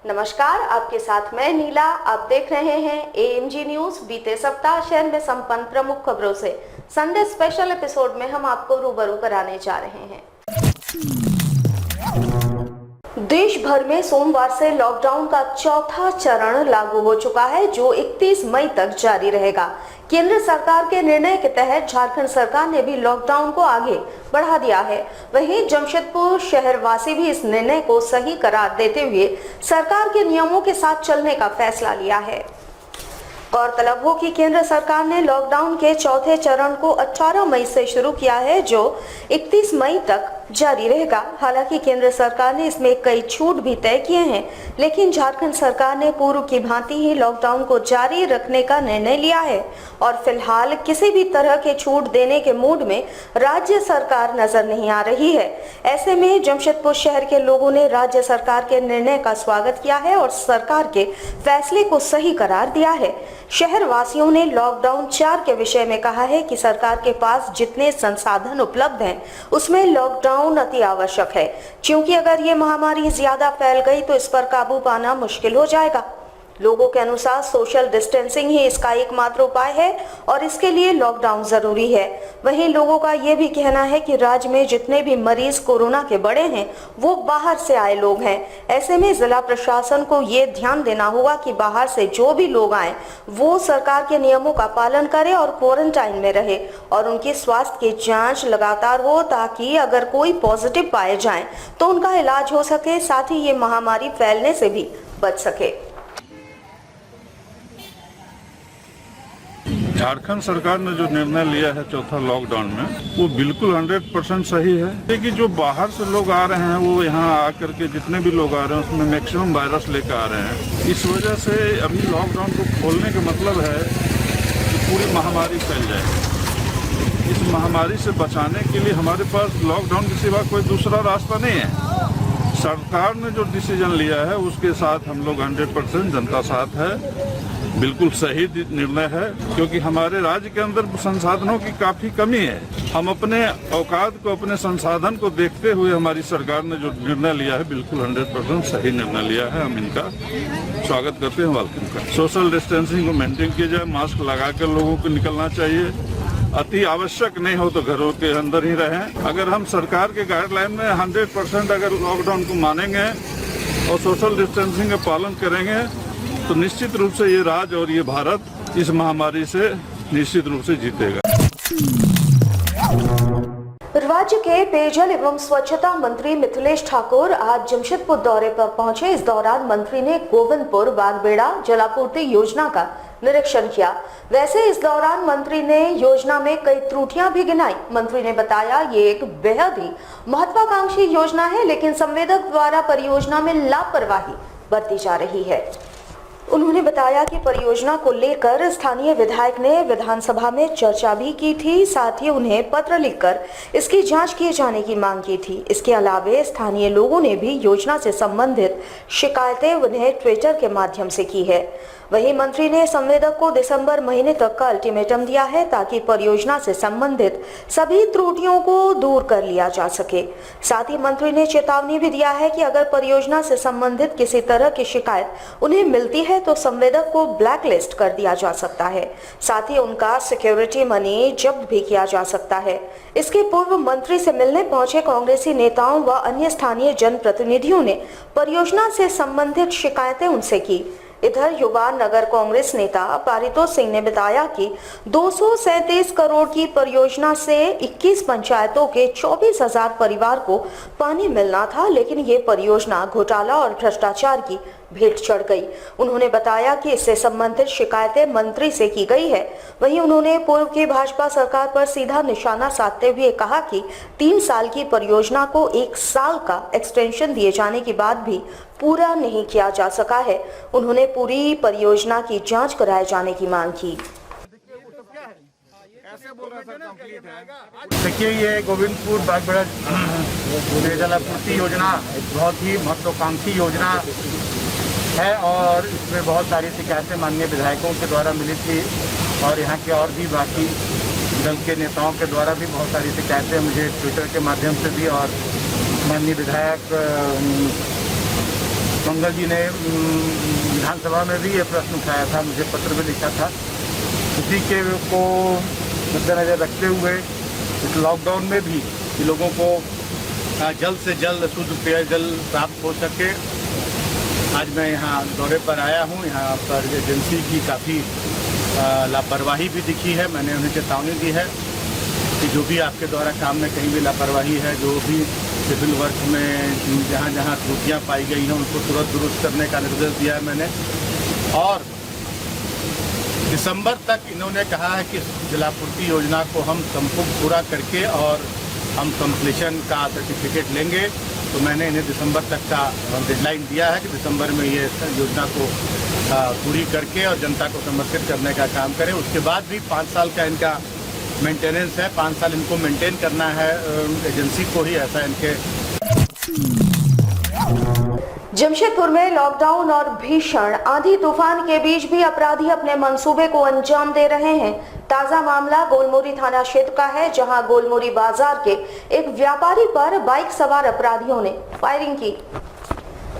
नमस्कार, आपके साथ मैं नीला। आप देख रहे हैं एएमजी न्यूज। बीते सप्ताह शहर में संपन्न प्रमुख खबरों से संडे स्पेशल एपिसोड में हम आपको रूबरू कराने जा रहे हैं। देश भर में सोमवार से लॉकडाउन का चौथा चरण लागू हो चुका है, जो 31 मई तक जारी रहेगा। केंद्र सरकार के निर्णय के तहत झारखंड सरकार ने भी लॉकडाउन को आगे बढ़ा दिया है। वहीं जमशेदपुर शहरवासी भी इस निर्णय को सही करार देते हुए सरकार के नियमों के साथ चलने का फैसला लिया है। गौरतलब हो कि केंद्र सरकार ने लॉकडाउन के चौथे चरण को 18 मई से शुरू किया है, जो 31 मई तक जारी रहेगा। हालांकि केंद्र सरकार ने इसमें कई छूट भी तय किए हैं, लेकिन झारखंड सरकार ने पूर्व की भांति ही लॉकडाउन को जारी रखने का निर्णय लिया है और फिलहाल किसी भी तरह के छूट देने के मूड में राज्य सरकार नजर नहीं आ रही है। ऐसे में जमशेदपुर शहर के लोगों ने राज्य सरकार के निर्णय का स्वागत किया है और सरकार के फैसले को सही करार दिया है। शहर वासियों ने लॉकडाउन 4 के विषय में कहा है कि सरकार के पास जितने संसाधन उपलब्ध हैं, उसमें लॉकडाउन अति आवश्यक है, क्योंकि अगर ये महामारी ज्यादा फैल गई तो इस पर काबू पाना मुश्किल हो जाएगा। लोगों के अनुसार सोशल डिस्टेंसिंग ही इसका एकमात्र उपाय है और इसके लिए लॉकडाउन जरूरी है। वहीं लोगों का ये भी कहना है कि राज्य में जितने भी मरीज कोरोना के बढ़े हैं, वो बाहर से आए लोग हैं। ऐसे में जिला प्रशासन को ये ध्यान देना होगा कि बाहर से जो भी लोग आए वो सरकार के नियमों का पालन करे और क्वारंटाइन में रहे और उनकी स्वास्थ्य की जाँच लगातार हो, ताकि अगर कोई पॉजिटिव पाए जाए तो उनका इलाज हो सके, साथ ही ये महामारी फैलने से भी बच सके। झारखंड सरकार ने जो निर्णय लिया है चौथा लॉकडाउन में, वो बिल्कुल 100% सही है। कि जो बाहर से लोग आ रहे हैं, वो यहाँ आकर के जितने भी लोग आ रहे हैं उसमें मैक्सिमम वायरस लेकर आ रहे हैं। इस वजह से अभी लॉकडाउन को खोलने का मतलब है कि पूरी महामारी फैल जाएगी। इस महामारी से बचाने के लिए हमारे पास लॉकडाउन के सिवा कोई दूसरा रास्ता नहीं है। सरकार ने जो डिसीजन लिया है उसके साथ हम लोग 100% जनता साथ है। बिल्कुल सही निर्णय है, क्योंकि हमारे राज्य के अंदर संसाधनों की काफी कमी है। हम अपने औकात को, अपने संसाधन को देखते हुए हमारी सरकार ने जो निर्णय लिया है, बिल्कुल 100% सही निर्णय लिया है। हम इनका स्वागत करते हैं, वेलकम करते हैं। सोशल डिस्टेंसिंग को मेंटेन किया जाए, मास्क लगाकर लोगों को निकलना चाहिए। अति आवश्यक नहीं हो तो घरों के अंदर ही रहें। अगर हम सरकार के गाइडलाइन में 100% अगर लॉकडाउन को मानेंगे और सोशल डिस्टेंसिंग का पालन करेंगे तो निश्चित रूप से ये राज्य और ये भारत इस महामारी से निश्चित रूप से जीतेगा। राज्य के पेयजल एवं स्वच्छता मंत्री मिथिलेश ठाकुर आज जमशेदपुर दौरे पर पहुंचे। इस दौरान मंत्री ने गोविंदपुर बागबेड़ा जलापूर्ति योजना का निरीक्षण किया। वैसे इस दौरान मंत्री ने योजना में कई त्रुटियां भी गिनाई। मंत्री ने बताया ये एक बेहद ही महत्वाकांक्षी योजना है, लेकिन संवेदक द्वारा परियोजना में लापरवाही बरती जा रही है। उन्होंने बताया कि परियोजना को लेकर स्थानीय विधायक ने विधानसभा में चर्चा भी की थी, साथ ही उन्हें पत्र लिखकर इसकी जांच किए जाने की मांग की थी। इसके अलावे स्थानीय लोगों ने भी योजना से संबंधित शिकायतें उन्हें ट्विटर के माध्यम से की है। वहीं मंत्री ने संवेदक को दिसंबर महीने तक का अल्टीमेटम दिया है, ताकि परियोजना से संबंधित सभी त्रुटियों को दूर कर लिया जा सके। साथ ही मंत्री ने चेतावनी भी दिया है कि अगर परियोजना से संबंधित किसी तरह की शिकायत उन्हें मिलती है तो संवेदक को ब्लैकलिस्ट कर दिया जा सकता है। साथ ही उनका सिक्योरिटी मनी जब्त भी किया जा सकता है। इसके पूर्व मंत्री से मिलने पहुंचे कांग्रेसी नेताओं व अन्य स्थानीय जनप्रतिनिधियों ने परियोजना से संबंधित शिकायतें उनसे की। इधर युवा नगर कांग्रेस नेता पारितोष सिंह ने बताया कि 237 करोड़ की परियोजना से 21 पंचायतों के 24,000 परिवार को पानी मिलना था, लेकिन ये परियोजना घोटाला और भ्रष्टाचार की भेंट चढ़ गई। उन्होंने बताया कि इससे संबंधित शिकायतें मंत्री से की गई है। वहीं उन्होंने पूर्व की भाजपा सरकार पर सीधा निशाना साधते हुए कहा कि 3 साल की परियोजना को 1 साल का एक्सटेंशन दिए जाने के बाद भी पूरा नहीं किया जा सका है। उन्होंने पूरी परियोजना की जांच कराए जाने की मांग की। देखिए, ये गोविंदपुर बागबेड़ा जलापूर्ति योजना एक बहुत ही महत्वाकांक्षी योजना है और इसमें बहुत सारी शिकायतें माननीय विधायकों के द्वारा मिली थी और यहाँ के और भी बाकी दल के नेताओं के द्वारा भी बहुत सारी शिकायतें मुझे ट्विटर के माध्यम से भी और माननीय विधायक मंगल जी ने विधानसभा में भी ये प्रश्न उठाया था, मुझे पत्र में लिखा था। उसी के को मद्देनजर रखते हुए इस लॉकडाउन में भी लोगों को जल्द से जल्द शुद्ध पेयजल प्राप्त हो सके, आज मैं यहाँ दौरे पर आया हूँ। यहाँ पर एजेंसी की काफ़ी लापरवाही भी दिखी है। मैंने उन्हें चेतावनी दी है कि जो भी आपके द्वारा काम में कहीं भी लापरवाही है, जो भी सिविल वर्क में जहाँ जहाँ त्रुटियाँ पाई गई हैं, उनको तुरंत दुरुस्त करने का निर्देश दिया है मैंने। और दिसंबर तक इन्होंने कहा है कि जलापूर्ति योजना को हम संपूर्ण पूरा करके और हम कंप्लीशन का सर्टिफिकेट लेंगे। तो मैंने इन्हें दिसंबर तक का डेडलाइन दिया है कि दिसंबर में ये योजना को पूरी करके और जनता को समर्पित करने का काम करें। उसके बाद भी 5 साल का इनका मेंटेनेंस है, 5 साल इनको मेंटेन करना है एजेंसी को ही, ऐसा इनके। जमशेदपुर में लॉकडाउन और भीषण आंधी तूफान के बीच भी अपराधी अपने मंसूबे को अंजाम दे रहे हैं। ताजा मामला गोलमोरी थाना क्षेत्र का है, जहां गोलमोरी बाजार के एक व्यापारी पर बाइक सवार अपराधियों ने फायरिंग की।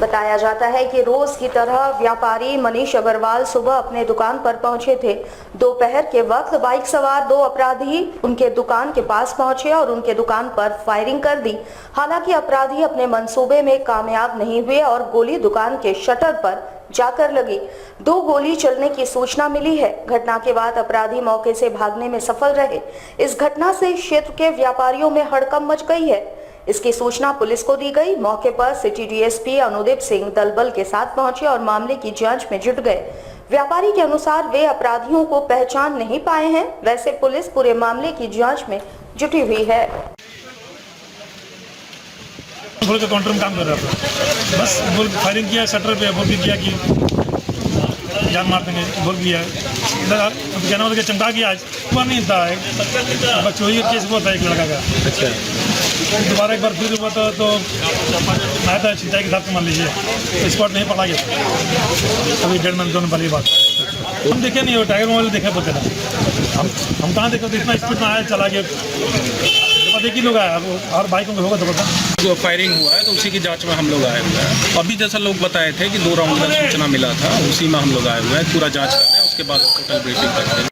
बताया जाता है कि रोज की तरह व्यापारी मनीष अग्रवाल सुबह अपने दुकान पर पहुंचे थे। दोपहर के वक्त बाइक सवार 2 अपराधी उनके दुकान के पास पहुंचे और उनके दुकान पर फायरिंग कर दी। हालांकि अपराधी अपने मंसूबे में कामयाब नहीं हुए और गोली दुकान के शटर पर जाकर लगी। 2 गोली चलने की सूचना मिली है। घटना के बाद अपराधी मौके से भागने में सफल रहे। इस घटना से क्षेत्र के व्यापारियों में हड़कंप मच गई है। इसकी सूचना पुलिस को दी गई। मौके पर सिटी डीएसपी अनुदीप सिंह दलबल के साथ पहुंचे और मामले की जांच में जुट गए। व्यापारी के अनुसार वे अपराधियों को पहचान नहीं पाए हैं। वैसे पुलिस पूरे मामले की जांच में जुटी हुई है। बोल के काउंटर में काम कर रहा था, बस बोल फायरिंग किया, शटर पे बोल किया कि जान मार देंगे, बोल किया कहना बोल के चमका किया। आज हुआ नहीं था, चोरी का केस हुआ था एक लड़का का। अच्छा, दोबारा एक बार फिर हुआ था तो आया था सिंचाई के साथ, मान लीजिए स्पॉट नहीं पड़ा गया। अभी 1.5 महीने दोनों वाली बात हम देखे नहीं हो, टाइगर मोबाइल देखे बोलते ना, हम कहाँ देखे तो इतना स्पीड में आया, चला गया। एक ही लोग आया और बाइकों में होगा तो पता जो फायरिंग हुआ है तो उसी की जांच में हम लोग आए हुए हैं। अभी जैसा लोग बताए थे कि 2 राउंड का सूचना मिला था, उसी में हम लोग आए हुए हैं। पूरा जांच कर रहे हैं, उसके बाद टोटल ब्रीफिंग करते हैं।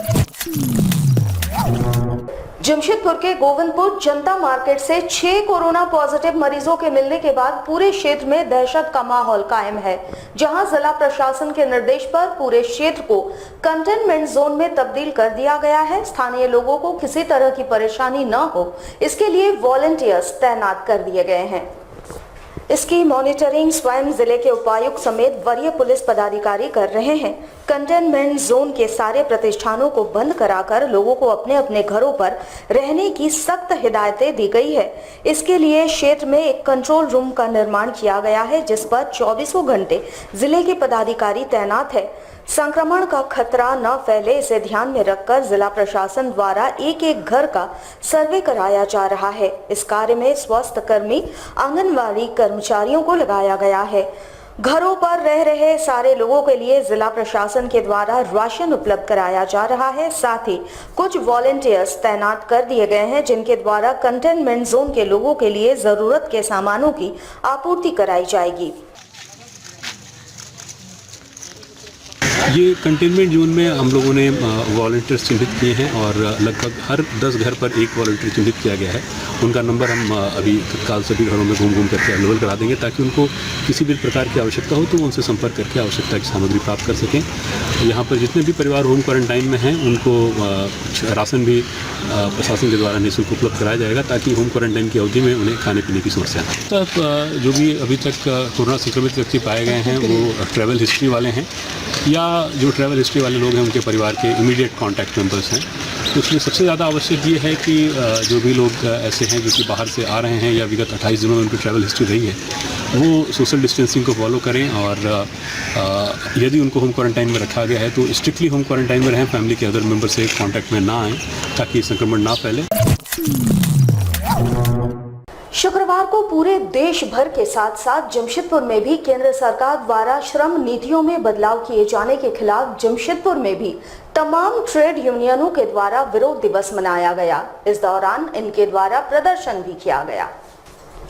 जमशेदपुर के गोविंदपुर जनता मार्केट से 6 कोरोना पॉजिटिव मरीजों के मिलने के बाद पूरे क्षेत्र में दहशत का माहौल कायम है, जहां जिला प्रशासन के निर्देश पर पूरे क्षेत्र को कंटेनमेंट जोन में तब्दील कर दिया गया है। स्थानीय लोगों को किसी तरह की परेशानी न हो, इसके लिए वॉलंटियर्स तैनात कर दिए गए हैं। इसकी मॉनिटरिंग स्वयं जिले के उपायुक्त समेत वरीय पुलिस पदाधिकारी कर रहे हैं। कंटेनमेंट जोन के सारे प्रतिष्ठानों को बंद कराकर लोगों को अपने अपने घरों पर रहने की सख्त हिदायतें दी गई है। इसके लिए क्षेत्र में एक कंट्रोल रूम का निर्माण किया गया है, जिस पर 24 घंटे जिले के पदाधिकारी तैनात है। संक्रमण का खतरा न फैले, इसे ध्यान में रखकर जिला प्रशासन द्वारा एक घर का सर्वे कराया जा रहा है। इस कार्य में स्वास्थ्य कर्मी, आंगनवाड़ी कर्मचारियों को लगाया गया है। घरों पर रह रहे सारे लोगों के लिए जिला प्रशासन के द्वारा राशन उपलब्ध कराया जा रहा है। साथ ही कुछ वॉलंटियर्स तैनात कर दिए गए हैं, जिनके द्वारा कंटेनमेंट जोन के लोगों के लिए जरूरत के सामानों की आपूर्ति कराई जाएगी। ये कंटेनमेंट जोन में हम लोगों ने वॉलंटियर्स चिन्हित किए हैं और लगभग हर 10 घर पर एक वॉलंटियर चिन्हित किया गया है। उनका नंबर हम अभी तत्काल सभी घरों में घूम करके अवेलेबल करा देंगे, ताकि उनको किसी भी प्रकार की आवश्यकता हो तो वो उनसे संपर्क करके आवश्यकता की सामग्री प्राप्त कर सकें। यहाँ पर जितने भी परिवार होम क्वारंटाइन में हैं उनको कुछ राशन भी प्रशासन के द्वारा निःशुल्क उपलब्ध कराया जाएगा, ताकि होम क्वारंटाइन की अवधि में उन्हें खाने पीने की समस्या न हो। तब जो भी अभी तक कोरोना संक्रमित व्यक्ति पाए गए हैं वो ट्रैवल हिस्ट्री वाले हैं, या जो ट्रैवल हिस्ट्री वाले लोग हैं उनके परिवार के इमीडिएट कॉन्टैक्ट मेंबर्स हैं। तो उसमें सबसे ज़्यादा आवश्यक ये है कि जो भी लोग ऐसे हैं जो कि बाहर से आ रहे हैं या विगत 28 दिनों में उनकी ट्रैवल हिस्ट्री रही है, वो सोशल डिस्टेंसिंग को फॉलो करें। और यदि उनको होम क्वारंटाइन में रखा गया है तो स्ट्रिक्टली होम क्वारंटाइन में रहें, फैमिली के अदर मेंबर से कॉन्टैक्ट में ना आएँ, ताकि संक्रमण ना फैले। शुक्रवार को पूरे देश भर के साथ साथ जमशेदपुर में भी केंद्र सरकार द्वारा श्रम नीतियों में बदलाव किए जाने के खिलाफ जमशेदपुर में भी तमाम ट्रेड यूनियनों के द्वारा विरोध दिवस मनाया गया। इस दौरान इनके द्वारा प्रदर्शन भी किया गया।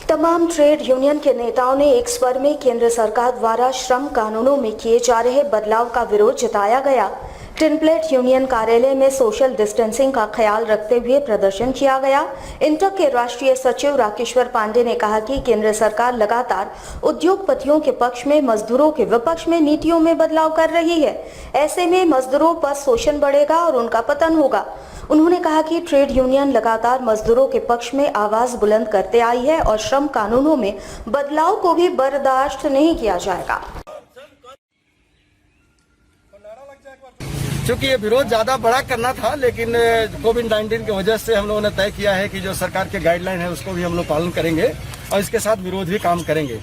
तमाम ट्रेड यूनियन के नेताओं ने एक स्वर में केंद्र सरकार द्वारा श्रम कानूनों में किए जा रहे बदलाव का विरोध जताया गया। टिनप्लेट यूनियन कार्यालय में सोशल डिस्टेंसिंग का ख्याल रखते हुए प्रदर्शन किया गया। इंटक के राष्ट्रीय सचिव राकेश्वर पांडे ने कहा कि केंद्र सरकार लगातार उद्योगपतियों के पक्ष में, मजदूरों के विपक्ष में नीतियों में बदलाव कर रही है। ऐसे में मजदूरों पर शोषण बढ़ेगा और उनका पतन होगा। उन्होंने कहा कि ट्रेड यूनियन लगातार मजदूरों के पक्ष में आवाज बुलंद करते आई है और श्रम कानूनों में बदलाव को भी बर्दाश्त नहीं किया जाएगा। चूंकि ये विरोध ज्यादा बड़ा करना था, लेकिन कोविड-19 की वजह से हम लोगों ने तय किया है कि जो सरकार के गाइडलाइन है उसको भी हम लोग पालन करेंगे और इसके साथ विरोध भी काम करेंगे।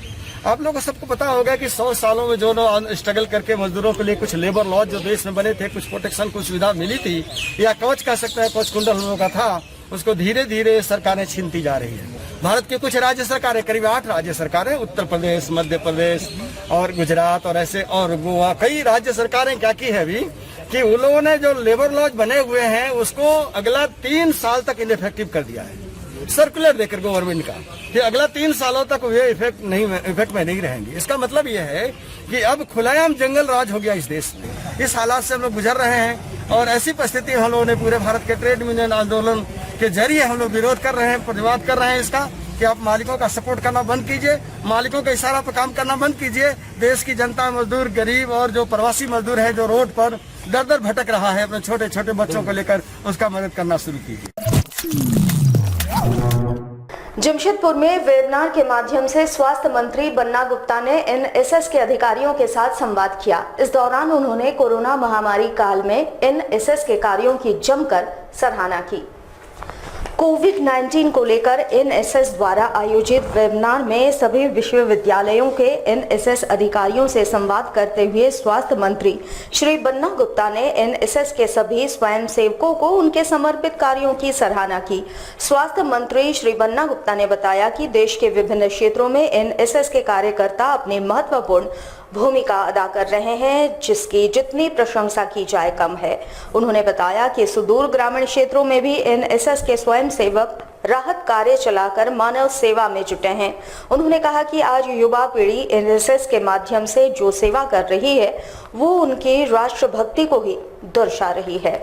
आप लोगों को सबको पता होगा कि 100 सालों में जो स्ट्रगल करके मजदूरों के लिए कुछ लेबर लॉ जो देश में बने थे, कुछ प्रोटेक्शन, कुछ सुविधा मिली थी, या कवच कह सकते हैं, कवच कुंडल हम लोगों का था, उसको धीरे धीरे सरकारें छीनती जा रही है। भारत की कुछ राज्य सरकारें, करीब 8 राज्य सरकारें, उत्तर प्रदेश, मध्य प्रदेश और गुजरात और ऐसे और गोवा, कई राज्य सरकारें क्या की है अभी कि उन लोगों ने जो लेबर लॉज बने हुए हैं उसको अगला 3 साल तक इनइफेक्टिव कर दिया है, सर्कुलर देकर गवर्नमेंट का कि अगला 3 सालों तक वे इफेक्ट में नहीं रहेंगे। इसका मतलब यह है कि अब खुलेआम जंगल राज हो गया इस देश में। इस हालात से हम लोग गुजर रहे हैं और ऐसी परिस्थिति हम लोगों ने पूरे भारत के ट्रेड यूनियन आंदोलन के जरिए हम लोग विरोध कर रहे हैं, प्रतिवाद कर रहे हैं इसका कि आप मालिकों का सपोर्ट करना बंद कीजिए, मालिकों के इशारा पर काम करना बंद कीजिए। देश की जनता, मजदूर, गरीब और जो प्रवासी मजदूर है जो रोड पर दर दर भटक रहा है अपने छोटे छोटे बच्चों को लेकर, उसका मदद करना शुरू कीजिए। जमशेदपुर में वेबिनार के माध्यम से स्वास्थ्य मंत्री बन्ना गुप्ता ने एनएसएस के अधिकारियों के साथ संवाद किया। इस दौरान उन्होंने कोरोना महामारी काल में एनएसएस के कार्यों की जमकर सराहना की। कोविड-19 को लेकर एनएसएस द्वारा आयोजित वेबिनार में सभी विश्वविद्यालयों के एनएसएस अधिकारियों से संवाद करते हुए स्वास्थ्य मंत्री श्री बन्ना गुप्ता ने एनएसएस के सभी स्वयंसेवकों को उनके समर्पित कार्यों की सराहना की। स्वास्थ्य मंत्री श्री बन्ना गुप्ता ने बताया कि देश के विभिन्न क्षेत्रों में एनएसएस के कार्यकर्ता अपनी महत्वपूर्ण भूमिका अदा कर रहे हैं, जिसकी जितनी प्रशंसा की जाए कम है। उन्होंने बताया कि सुदूर ग्रामीण क्षेत्रों में भी एनएसएस के स्वयंसेवक राहत कार्य चलाकर मानव सेवा में जुटे हैं। उन्होंने कहा कि आज युवा पीढ़ी एनएसएस के माध्यम से जो सेवा कर रही है वो उनकी राष्ट्रभक्ति को ही दर्शा रही है।